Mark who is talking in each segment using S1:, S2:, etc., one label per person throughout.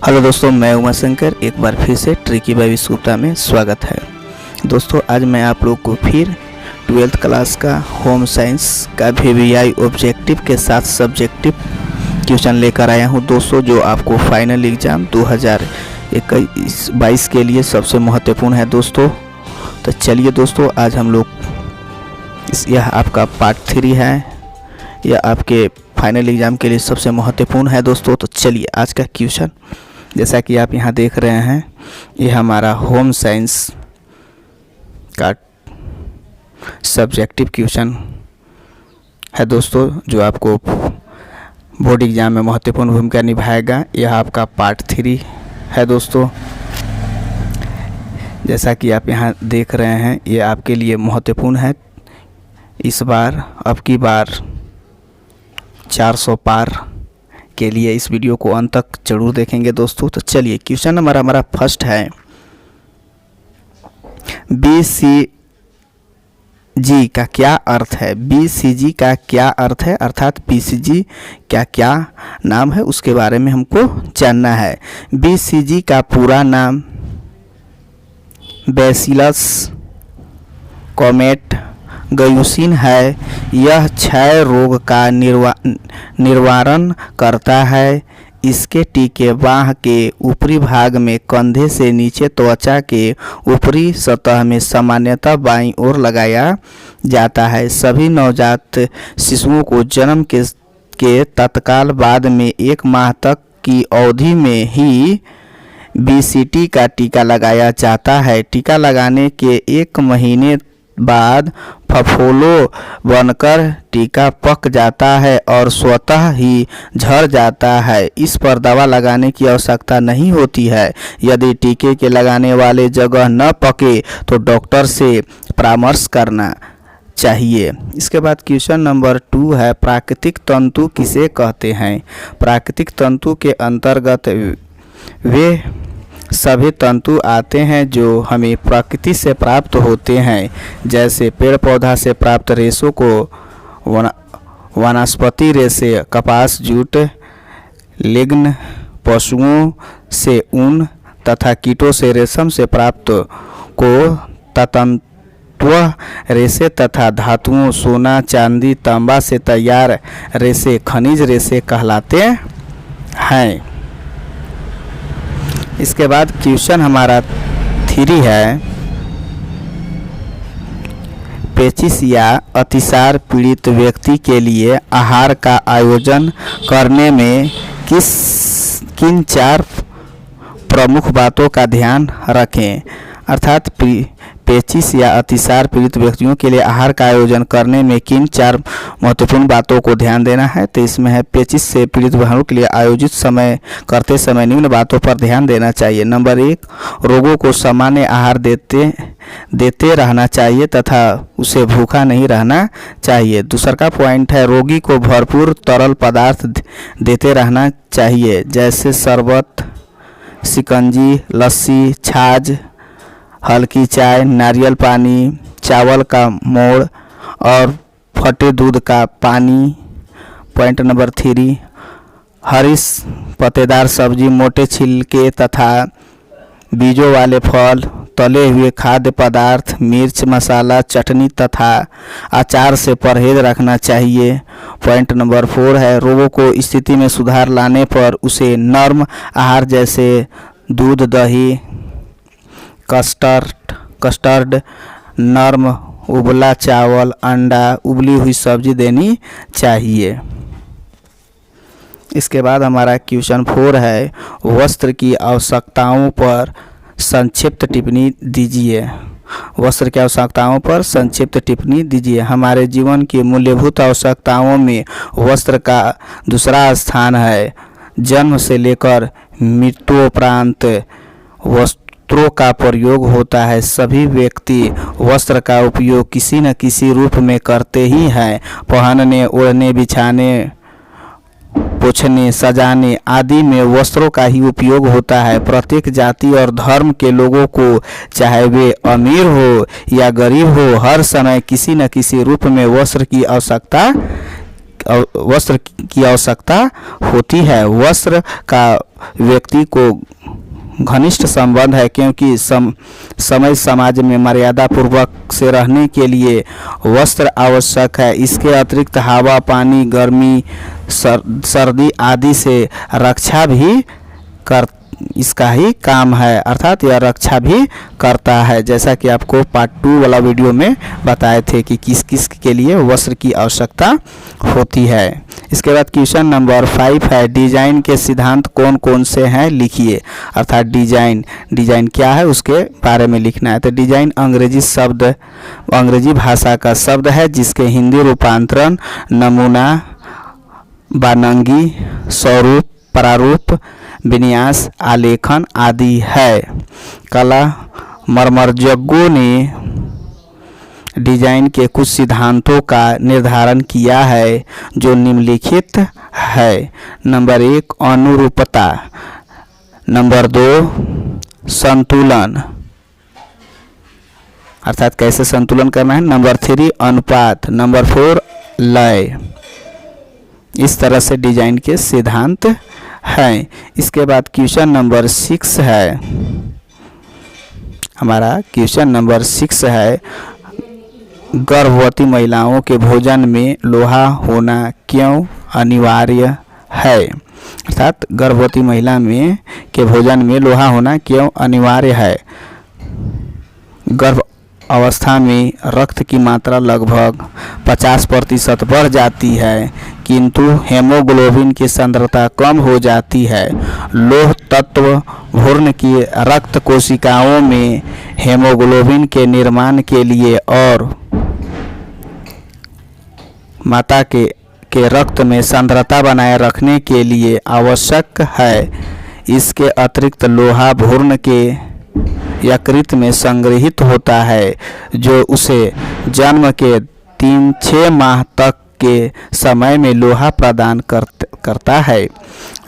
S1: Hello दोस्तों, मैं उमा शंकर एक बार फिर से ट्रिकी बाय विश्वगुप्ता में स्वागत है। दोस्तों आज मैं आप लोग को फिर 12th क्लास का होम साइंस का VVI ऑब्जेक्टिव के साथ सब्जेक्टिव क्वेश्चन लेकर आया हूं दोस्तों, जो आपको फाइनल एग्ज़ाम 2021-22 के लिए सबसे महत्वपूर्ण है दोस्तों। तो चलिए दोस्तों, आज हम लोग यह आपका पार्ट 3 है, यह आपके फाइनल एग्ज़ाम के लिए सबसे महत्वपूर्ण है दोस्तों। तो चलिए आज का क्वेश्चन, जैसा कि आप यहाँ देख रहे हैं, ये हमारा होम साइंस का सब्जेक्टिव क्वेश्चन है दोस्तों, जो आपको बोर्ड एग्ज़ाम में महत्वपूर्ण भूमिका निभाएगा। यह आपका पार्ट 3 है दोस्तों। जैसा कि आप यहाँ देख रहे हैं, ये आपके लिए महत्वपूर्ण है। इस बार अब की बार 400 पार के लिए इस वीडियो को अंत तक जरूर देखेंगे दोस्तों। तो चलिए क्वेश्चन नंबर हमारा फर्स्ट है, BCG का क्या अर्थ है। BCG का क्या अर्थ है, अर्थात BCG का क्या नाम है, उसके बारे में हमको जानना है। BCG का पूरा नाम बैसिलस कॉमेट गयुसिन है। यह क्षय रोग का निवारण करता है। इसके टीके बाह के ऊपरी भाग में कंधे से नीचे त्वचा के ऊपरी सतह में सामान्यतः बाईं ओर लगाया जाता है। सभी नवजात शिशुओं को जन्म के तत्काल बाद में 1 माह तक की अवधि में ही BCG का टीका लगाया जाता है। टीका लगाने के 1 महीने बाद फफोला बनकर टीका पक जाता है और स्वतः ही झड़ जाता है। इस पर दवा लगाने की आवश्यकता नहीं होती है। यदि टीके के लगाने वाले जगह न पके तो डॉक्टर से परामर्श करना चाहिए। इसके बाद क्वेश्चन नंबर 2 है, प्राकृतिक तंतु किसे कहते हैं। प्राकृतिक तंतु के अंतर्गत वे सभी तंतु आते हैं जो हमें प्रकृति से प्राप्त होते हैं, जैसे पेड़ पौधा से प्राप्त रेशों को वनस्पति रेशे, कपास, जूट, लिग्न, पशुओं से ऊन तथा कीटों से रेशम से प्राप्त को तंतु रेशे तथा धातुओं सोना चांदी तांबा से तैयार रेशे खनिज रेशे कहलाते हैं। इसके बाद क्वेश्चन हमारा 3 है, पेचिश या अतिसार पीड़ित व्यक्ति के लिए आहार का आयोजन करने में किन 4 प्रमुख बातों का ध्यान रखें। अर्थात पेचिश या अतिसार पीड़ित व्यक्तियों के लिए आहार का आयोजन करने में किन 4 महत्वपूर्ण बातों को ध्यान देना है। तो इसमें है, पेचिश से पीड़ित व्यक्तियों के लिए आयोजित करते समय निम्न बातों पर ध्यान देना चाहिए। नंबर 1, रोगियों को सामान्य आहार देते रहना चाहिए तथा उसे भूखा नहीं रहना चाहिए। दूसरा का पॉइंट है, रोगी को भरपूर तरल पदार्थ देते रहना चाहिए, जैसे शरबत, शिकंजी, लस्सी, छाछ, हल्की चाय, नारियल पानी, चावल का मोड़ और फटे दूध का पानी। पॉइंट नंबर 3, हरी पत्तेदार सब्जी, मोटे छिलके तथा बीजों वाले फल, तले हुए खाद्य पदार्थ, मिर्च, मसाला, चटनी तथा अचार से परहेज रखना चाहिए। पॉइंट नंबर 4 है, रोगों को स्थिति में सुधार लाने पर उसे नर्म आहार जैसे दूध, दही, कस्टर्ड, नर्म उबला चावल, अंडा, उबली हुई सब्जी देनी चाहिए। इसके बाद हमारा क्वेश्चन 4 है, वस्त्र की आवश्यकताओं पर संक्षिप्त टिप्पणी दीजिए। वस्त्र की आवश्यकताओं पर संक्षिप्त टिप्पणी दीजिए। हमारे जीवन की मूलभूत आवश्यकताओं में वस्त्र का दूसरा स्थान है। जन्म से लेकर मृत्युपरांत वस्त्रों का प्रयोग होता है। सभी व्यक्ति वस्त्र का उपयोग किसी न किसी रूप में करते ही हैं। पहनने, ओढ़ने, बिछाने, पोंछने, सजाने आदि में वस्त्रों का ही उपयोग होता है। प्रत्येक जाति और धर्म के लोगों को, चाहे वे अमीर हो या गरीब हो, हर समय किसी न किसी रूप में वस्त्र की आवश्यकता वस्त्र की आवश्यकता होती है। वस्त्र का व्यक्ति को घनिष्ठ संबंध है, क्योंकि समय समाज में मर्यादा पूर्वक से रहने के लिए वस्त्र आवश्यक है। इसके अतिरिक्त हवा, पानी, गर्मी, सर्दी आदि से रक्षा भी इसका ही काम है, अर्थात यह रक्षा भी करता है, जैसा कि आपको पार्ट 2 वाला वीडियो में बताए थे कि किस किस के लिए वस्त्र की आवश्यकता होती है। इसके बाद क्वेश्चन नंबर 5 है, डिजाइन के सिद्धांत कौन कौन से हैं लिखिए। अर्थात डिजाइन क्या है उसके बारे में लिखना है। तो डिजाइन अंग्रेजी भाषा का शब्द है, जिसके हिंदी रूपांतरण नमूना, बानंगी, स्वरूप, प्रारूप, विन्यास, आलेखन आदि है। कला मर्मज्ञों ने डिजाइन के कुछ सिद्धांतों का निर्धारण किया है, जो निम्नलिखित है। नंबर 1 अनुरूपता, नंबर 2 संतुलन, अर्थात कैसे संतुलन करना है, नंबर 3 अनुपात, नंबर 4 लय। इस तरह से डिजाइन के सिद्धांत हैं। इसके बाद क्वेश्चन नंबर 6 है, हमारा क्वेश्चन नंबर 6 है, गर्भवती महिलाओं के भोजन में लोहा होना क्यों अनिवार्य है। अर्थात गर्भवती महिला में के भोजन में लोहा होना क्यों अनिवार्य है। गर्भ अवस्था में रक्त की मात्रा लगभग 50% बढ़ जाती है, किंतु हेमोग्लोबिन की सांद्रता कम हो जाती है। लौह तत्व भ्रूण की रक्त कोशिकाओं में हेमोग्लोबिन के निर्माण के लिए और माता के रक्त में सांद्रता बनाए रखने के लिए आवश्यक है। इसके अतिरिक्त लोहा भ्रूण के यकृत में संग्रहित होता है, जो उसे जन्म के 3-6 माह तक के समय में लोहा प्रदान करता है।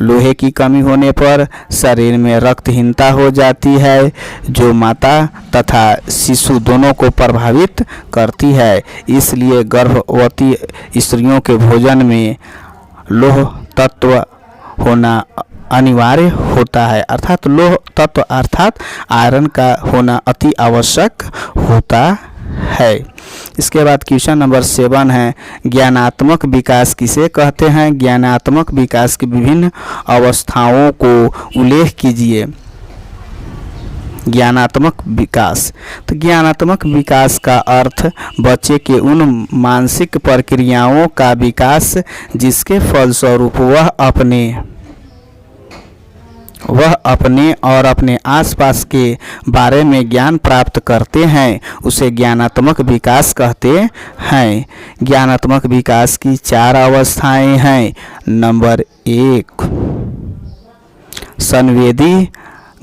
S1: लोहे की कमी होने पर शरीर में रक्तहीनता हो जाती है, जो माता तथा शिशु दोनों को प्रभावित करती है। इसलिए गर्भवती स्त्रियों के भोजन में लौह तत्व होना अनिवार्य होता है। अर्थात लौह तत्व अर्थात आयरन का होना अति आवश्यक होता है। इसके बाद क्वेश्चन नंबर 7 है, ज्ञानात्मक विकास किसे कहते हैं। ज्ञानात्मक विकास की विभिन्न अवस्थाओं को उल्लेख कीजिए। ज्ञानात्मक विकास, तो ज्ञानात्मक विकास का अर्थ बच्चे के उन मानसिक प्रक्रियाओं का विकास जिसके फलस्वरूप वह अपने और अपने आसपास के बारे में ज्ञान प्राप्त करते हैं, उसे ज्ञानात्मक विकास कहते हैं। ज्ञानात्मक विकास की 4 अवस्थाएं हैं। नंबर 1 संवेदी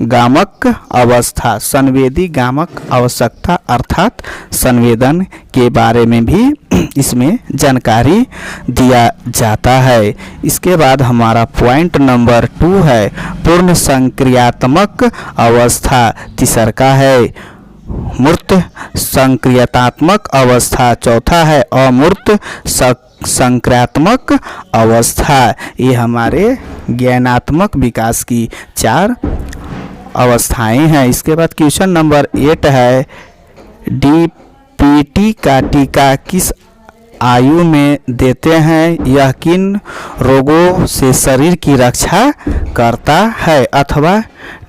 S1: गामक अवस्था। संवेदी गामक आवश्यकता अर्थात संवेदन के बारे में भी इसमें जानकारी दिया जाता है। इसके बाद हमारा पॉइंट नंबर 2 है, पूर्ण संक्रियात्मक अवस्था। तीसरा का है मूर्त संक्रियात्मक अवस्था। चौथा है अमूर्त संक्रियात्मक अवस्था। ये हमारे ज्ञानात्मक विकास की 4 अवस्थाएं हैं। इसके बाद क्वेश्चन नंबर 8 है, डीपीटी का टीका किस आयु में देते हैं। यह किन रोगों से शरीर की रक्षा करता है, अथवा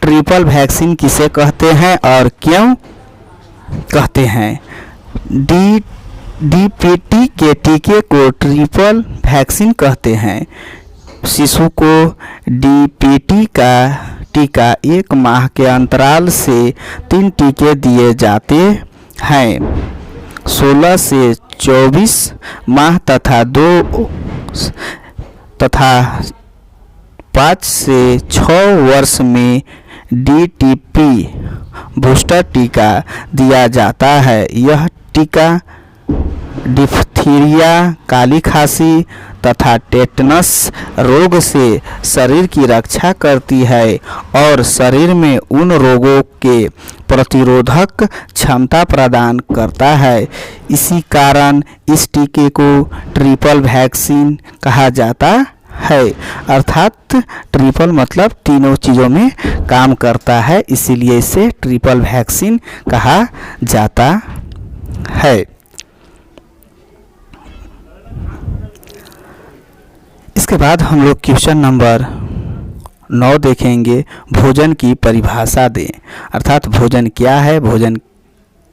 S1: ट्रिपल वैक्सीन किसे कहते हैं और क्यों कहते हैं। डीपीटी के टीके को ट्रिपल वैक्सीन कहते हैं। शिशु को डीपीटी का टीका 1 माह के अंतराल से 3 टीके दिए जाते हैं। 16 से 24 माह तथा 5 से 6 वर्ष में डीटीपी बूस्टर टीका दिया जाता है। यह टीका डिप्थीरिया, काली खांसी तथा टेटनस रोग से शरीर की रक्षा करती है और शरीर में उन रोगों के प्रतिरोधक क्षमता प्रदान करता है। इसी कारण इस टीके को ट्रिपल वैक्सीन कहा जाता है। अर्थात ट्रिपल मतलब तीनों चीज़ों में काम करता है, इसीलिए इसे ट्रिपल वैक्सीन कहा जाता है। इसके बाद हम लोग क्वेश्चन नंबर 9 देखेंगे, भोजन की परिभाषा दें। अर्थात भोजन क्या है, भोजन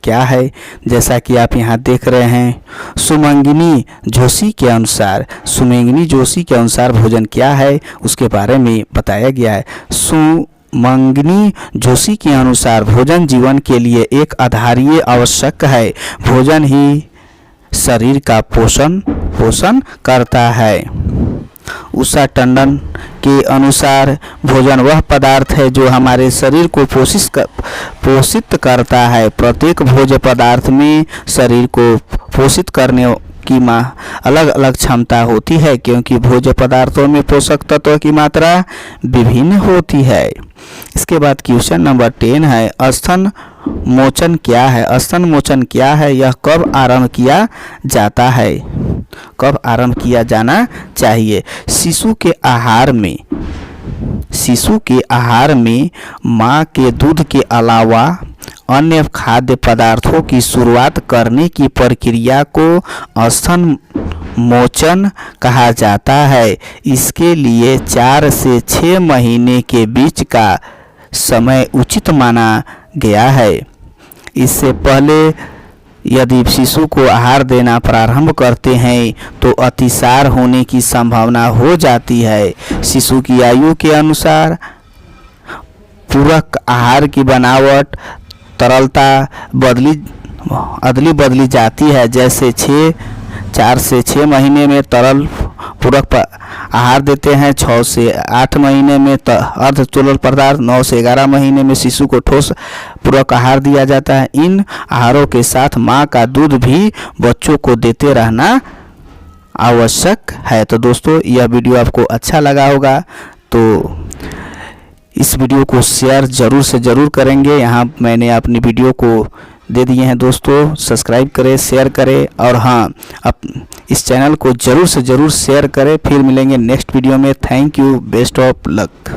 S1: क्या है। जैसा कि आप यहाँ देख रहे हैं, सुमंगिनी जोशी के अनुसार भोजन क्या है उसके बारे में बताया गया है। सुमंगिनी जोशी के अनुसार भोजन जीवन के लिए एक आधारीय आवश्यक है। भोजन ही शरीर का पोषण करता है। उषा टंडन के अनुसार भोजन वह पदार्थ है जो हमारे शरीर को पोषित करता है। प्रत्येक भोज्य पदार्थ में शरीर को पोषित करने की अलग अलग क्षमता होती है, क्योंकि भोज्य पदार्थों में पोषक तत्वों की मात्रा विभिन्न होती है। इसके बाद क्वेश्चन नंबर 10 है, स्तन मोचन क्या है। स्तन मोचन क्या है, यह कब आरंभ किया जाता है, कब आरंभ किया जाना चाहिए। शिशु के आहार में माँ के दूध के अलावा अन्य खाद्य पदार्थों की शुरुआत करने की प्रक्रिया को स्तन मोचन कहा जाता है। इसके लिए 4 से 6 महीने के बीच का समय उचित माना गया है। इससे पहले यदि शिशु को आहार देना प्रारंभ करते हैं तो अतिसार होने की संभावना हो जाती है। शिशु की आयु के अनुसार पूरक आहार की बनावट, तरलता अदली बदली जाती है। जैसे 4 से 6 महीने में तरल पूरक आहार देते हैं, 6 से 8 महीने में अर्ध तरल पदार्थ, 9 से 11 महीने में शिशु को ठोस पूरक आहार दिया जाता है। इन आहारों के साथ माँ का दूध भी बच्चों को देते रहना आवश्यक है। तो दोस्तों, यह वीडियो आपको अच्छा लगा होगा तो इस वीडियो को शेयर ज़रूर से ज़रूर करेंगे। यहाँ मैंने अपनी वीडियो को दे दिए हैं दोस्तों, सब्सक्राइब करें, शेयर करें और हाँ, इस चैनल को ज़रूर से ज़रूर शेयर करें। फिर मिलेंगे नेक्स्ट वीडियो में। Thank you, best of luck.